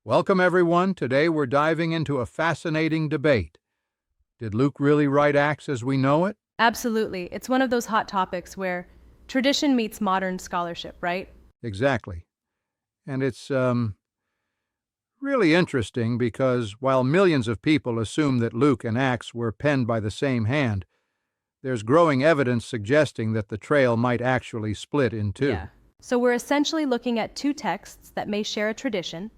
Welcome, everyone. Today we're diving into a fascinating debate. Did Luke really write Acts as we know it? Absolutely. It's one of those hot topics where tradition meets modern scholarship, right? Exactly. And it's really interesting because while millions of people assume that Luke and Acts were penned by the same hand, there's growing evidence suggesting that the trail might actually split in two. Yeah. So we're essentially looking at two texts that may share a tradition,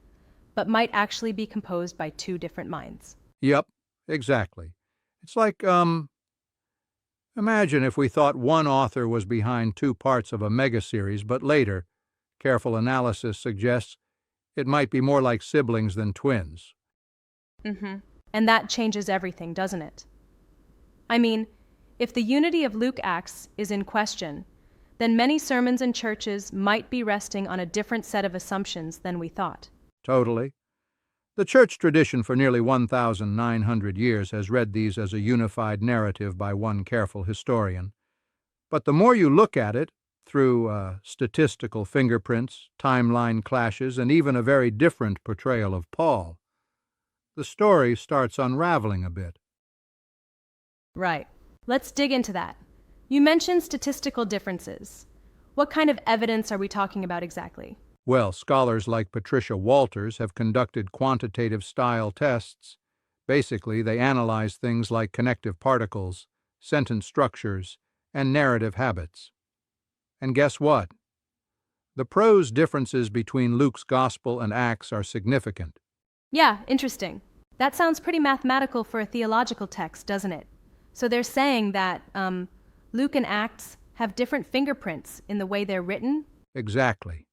but might actually be composed by two different minds. Yep, exactly. It's like, imagine if we thought one author was behind two parts of a megaseries, but later, careful analysis suggests it might be more like siblings than twins. And that changes everything, doesn't it? I mean, if the unity of Luke Acts is in question, then many sermons and churches might be resting on a different set of assumptions than we thought. Totally. The church tradition for nearly 1,900 years has read these as a unified narrative by one careful historian. But the more you look at it, through statistical fingerprints, timeline clashes, and even a very different portrayal of Paul, the story starts unraveling a bit. Right. Let's dig into that. You mentioned statistical differences. What kind of evidence are we talking about exactly? Well, scholars like Patricia Walters have conducted quantitative style tests. Basically, they analyze things like connective particles, sentence structures, and narrative habits. And guess what? The prose differences between Luke's Gospel and Acts are significant. Yeah, interesting. That sounds pretty mathematical for a theological text, doesn't it? So they're saying that Luke and Acts have different fingerprints in the way they're written? Exactly.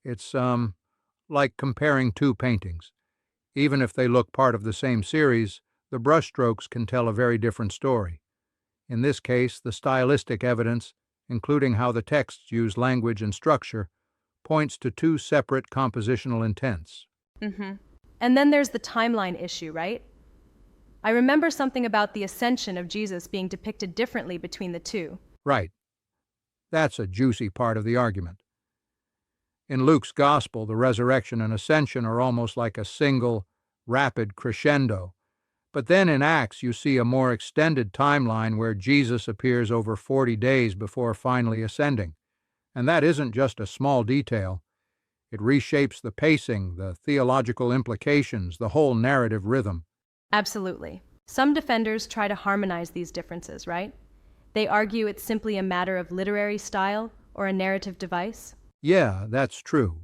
It's like comparing two paintings. Even if they look part of the same series, the brushstrokes can tell a very different story. In this case, the stylistic evidence, including how the texts use language and structure, points to two separate compositional intents. And then there's the timeline issue, right? I remember something about the ascension of Jesus being depicted differently between the two. Right. That's a juicy part of the argument. In Luke's Gospel, the resurrection and ascension are almost like a single, rapid crescendo. But then in Acts, you see a more extended timeline where Jesus appears over 40 days before finally ascending. And that isn't just a small detail. It reshapes the pacing, the theological implications, the whole narrative rhythm. Absolutely. Some defenders try to harmonize these differences, right? They argue it's simply a matter of literary style or a narrative device. Yeah, that's true.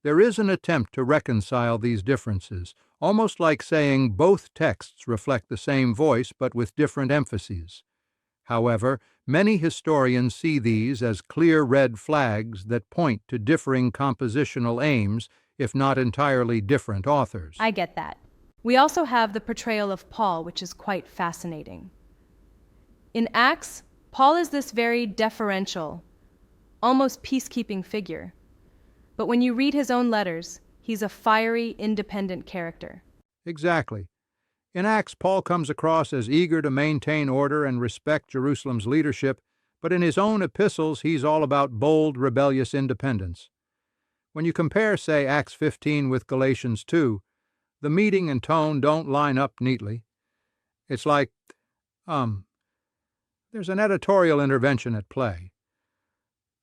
There is an attempt to reconcile these differences, almost like saying both texts reflect the same voice but with different emphases. However, many historians see these as clear red flags that point to differing compositional aims, if not entirely different authors. I get that. We also have the portrayal of Paul, which is quite fascinating. In Acts, Paul is this very deferential, almost peacekeeping figure. But when you read his own letters, he's a fiery, independent character. Exactly. In Acts, Paul comes across as eager to maintain order and respect Jerusalem's leadership, but in his own epistles, he's all about bold, rebellious independence. When you compare, say, Acts 15 with Galatians 2, the meaning and tone don't line up neatly. It's like, there's an editorial intervention at play,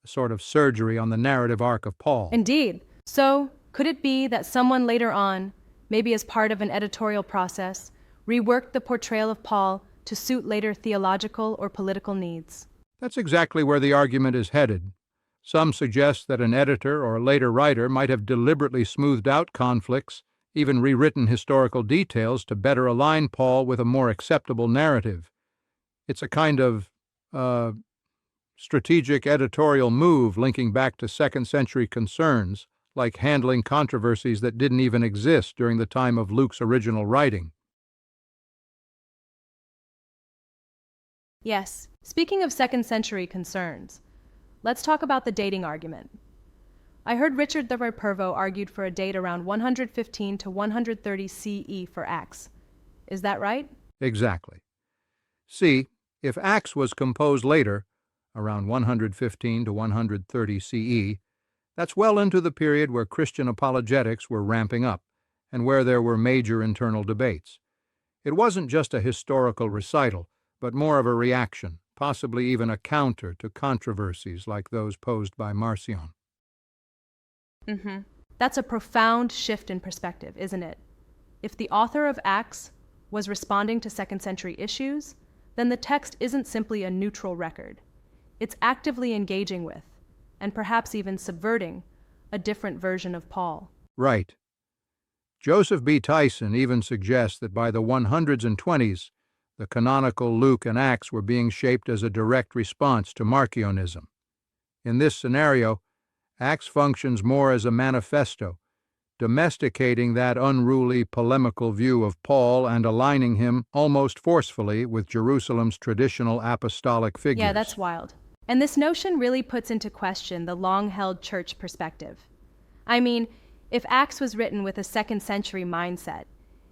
a sort of surgery on the narrative arc of Paul. Indeed. So, could it be that someone later on, maybe as part of an editorial process, reworked the portrayal of Paul to suit later theological or political needs? That's exactly where the argument is headed. Some suggest that an editor or later writer might have deliberately smoothed out conflicts, even rewritten historical details to better align Paul with a more acceptable narrative. It's a kind of, strategic editorial move linking back to second-century concerns, like handling controversies that didn't even exist during the time of Luke's original writing. Yes. Speaking of second-century concerns, let's talk about the dating argument. I heard Richard the Pervo argued for a date around 115 to 130 CE for Acts. Is that right? Exactly. See, if Acts was composed later, around 115 to 130 CE, that's well into the period where Christian apologetics were ramping up. and where there were major internal debates. It wasn't just a historical recital, but more of a reaction, possibly even a counter to controversies like those posed by Marcion. That's a profound shift in perspective, isn't it? If the author of Acts was responding to second century issues, then the text isn't simply a neutral record. It's actively engaging with, and perhaps even subverting, a different version of Paul. Right. Joseph B. Tyson even suggests that by the 100s and 20s, the canonical Luke and Acts were being shaped as a direct response to Marcionism. In this scenario, Acts functions more as a manifesto, domesticating that unruly polemical view of Paul and aligning him almost forcefully with Jerusalem's traditional apostolic figures. Yeah, that's wild. And this notion really puts into question the long-held church perspective. I mean, if Acts was written with a second century mindset,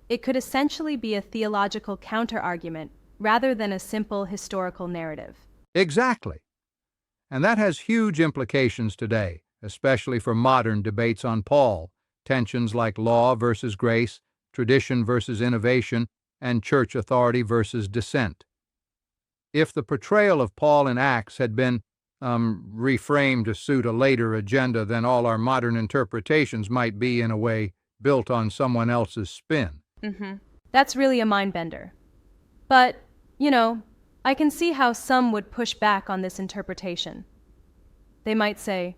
it could essentially be a theological counter-argument rather than a simple historical narrative. Exactly. And that has huge implications today, especially for modern debates on Paul, tensions like law versus grace, tradition versus innovation, and church authority versus dissent. If the portrayal of Paul in Acts had been reframed to suit a later agenda, then all our modern interpretations might be, in a way, built on someone else's spin. That's really a mind-bender. But, I can see how some would push back on this interpretation. They might say,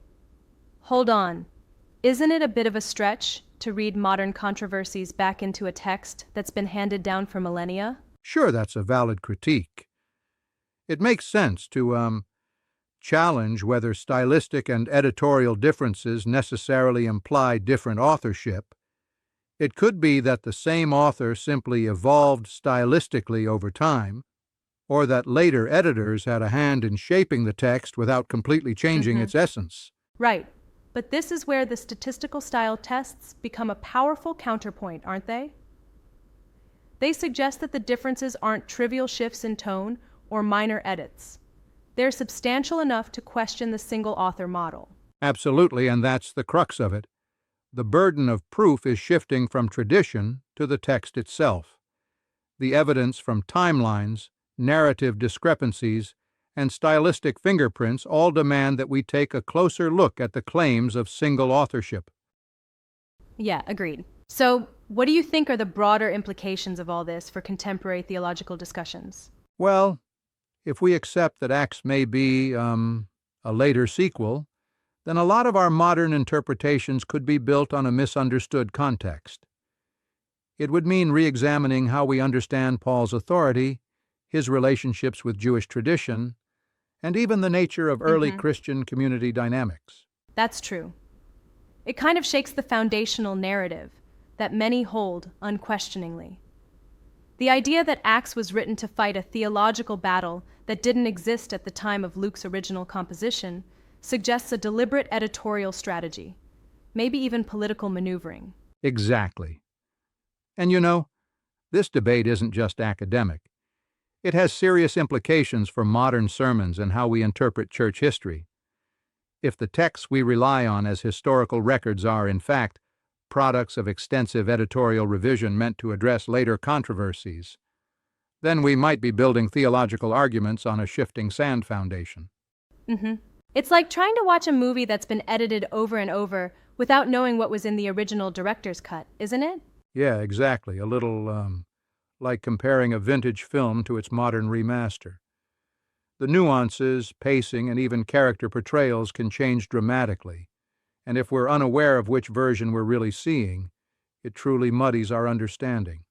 hold on, isn't it a bit of a stretch to read modern controversies back into a text that's been handed down for millennia? Sure, that's a valid critique. It makes sense to challenge whether stylistic and editorial differences necessarily imply different authorship. It could be that the same author simply evolved stylistically over time, or that later editors had a hand in shaping the text without completely changing its essence. Right. But this is where the statistical style tests become a powerful counterpoint, aren't they? They suggest that the differences aren't trivial shifts in tone or minor edits. They're substantial enough to question the single author model. Absolutely, and that's the crux of it. The burden of proof is shifting from tradition to the text itself. The evidence from timelines, narrative discrepancies, and stylistic fingerprints all demand that we take a closer look at the claims of single authorship. Yeah, agreed. So, what do you think are the broader implications of all this for contemporary theological discussions? Well, if we accept that Acts may be a later sequel, then a lot of our modern interpretations could be built on a misunderstood context. It would mean re-examining how we understand Paul's authority, his relationships with Jewish tradition, and even the nature of early Christian community dynamics. That's true. It kind of shakes the foundational narrative that many hold unquestioningly. The idea that Acts was written to fight a theological battle that didn't exist at the time of Luke's original composition suggests a deliberate editorial strategy, maybe even political maneuvering. Exactly. And this debate isn't just academic. It has serious implications for modern sermons and how we interpret church history. If the texts we rely on as historical records are, in fact, products of extensive editorial revision meant to address later controversies, then we might be building theological arguments on a shifting sand foundation. It's like trying to watch a movie that's been edited over and over without knowing what was in the original director's cut, isn't it? Yeah, exactly. A little like comparing a vintage film to its modern remaster. The nuances, pacing, and even character portrayals can change dramatically, and if we're unaware of which version we're really seeing, it truly muddies our understanding.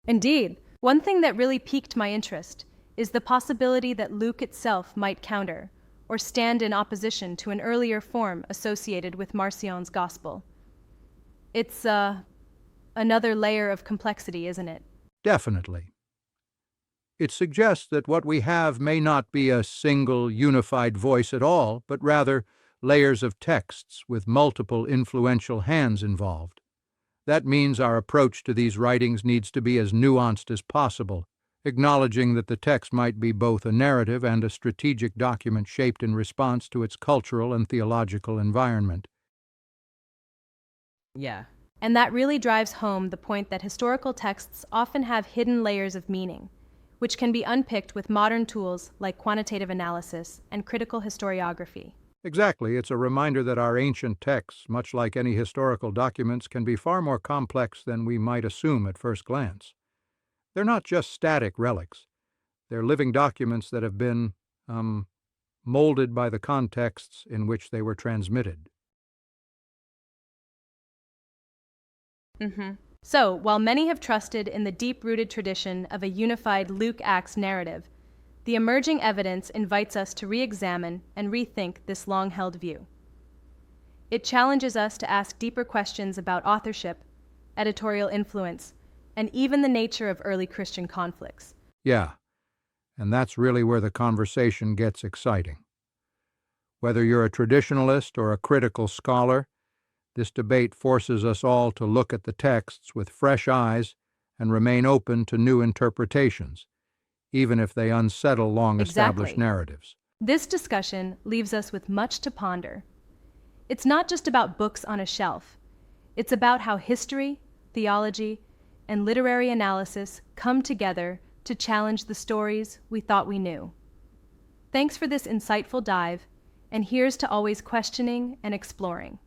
Indeed. One thing that really piqued my interest is the possibility that Luke itself might counter or stand in opposition to an earlier form associated with Marcion's gospel. It's another layer of complexity, isn't it? Definitely. It suggests that what we have may not be a single, unified voice at all, but rather layers of texts with multiple influential hands involved. That means our approach to these writings needs to be as nuanced as possible, acknowledging that the text might be both a narrative and a strategic document shaped in response to its cultural and theological environment. Yeah. And that really drives home the point that historical texts often have hidden layers of meaning, which can be unpicked with modern tools like quantitative analysis and critical historiography. Exactly, it's a reminder that our ancient texts, much like any historical documents, can be far more complex than we might assume at first glance. They're not just static relics, they're living documents that have been, molded by the contexts in which they were transmitted. So, while many have trusted in the deep-rooted tradition of a unified Luke-Acts narrative, the emerging evidence invites us to re-examine and rethink this long-held view. It challenges us to ask deeper questions about authorship, editorial influence, and even the nature of early Christian conflicts. Yeah, and that's really where the conversation gets exciting. Whether you're a traditionalist or a critical scholar, this debate forces us all to look at the texts with fresh eyes and remain open to new interpretations, even if they unsettle long-established Exactly. narratives. This discussion leaves us with much to ponder. It's not just about books on a shelf. It's about how history, theology, and literary analysis come together to challenge the stories we thought we knew. Thanks for this insightful dive, and here's to always questioning and exploring.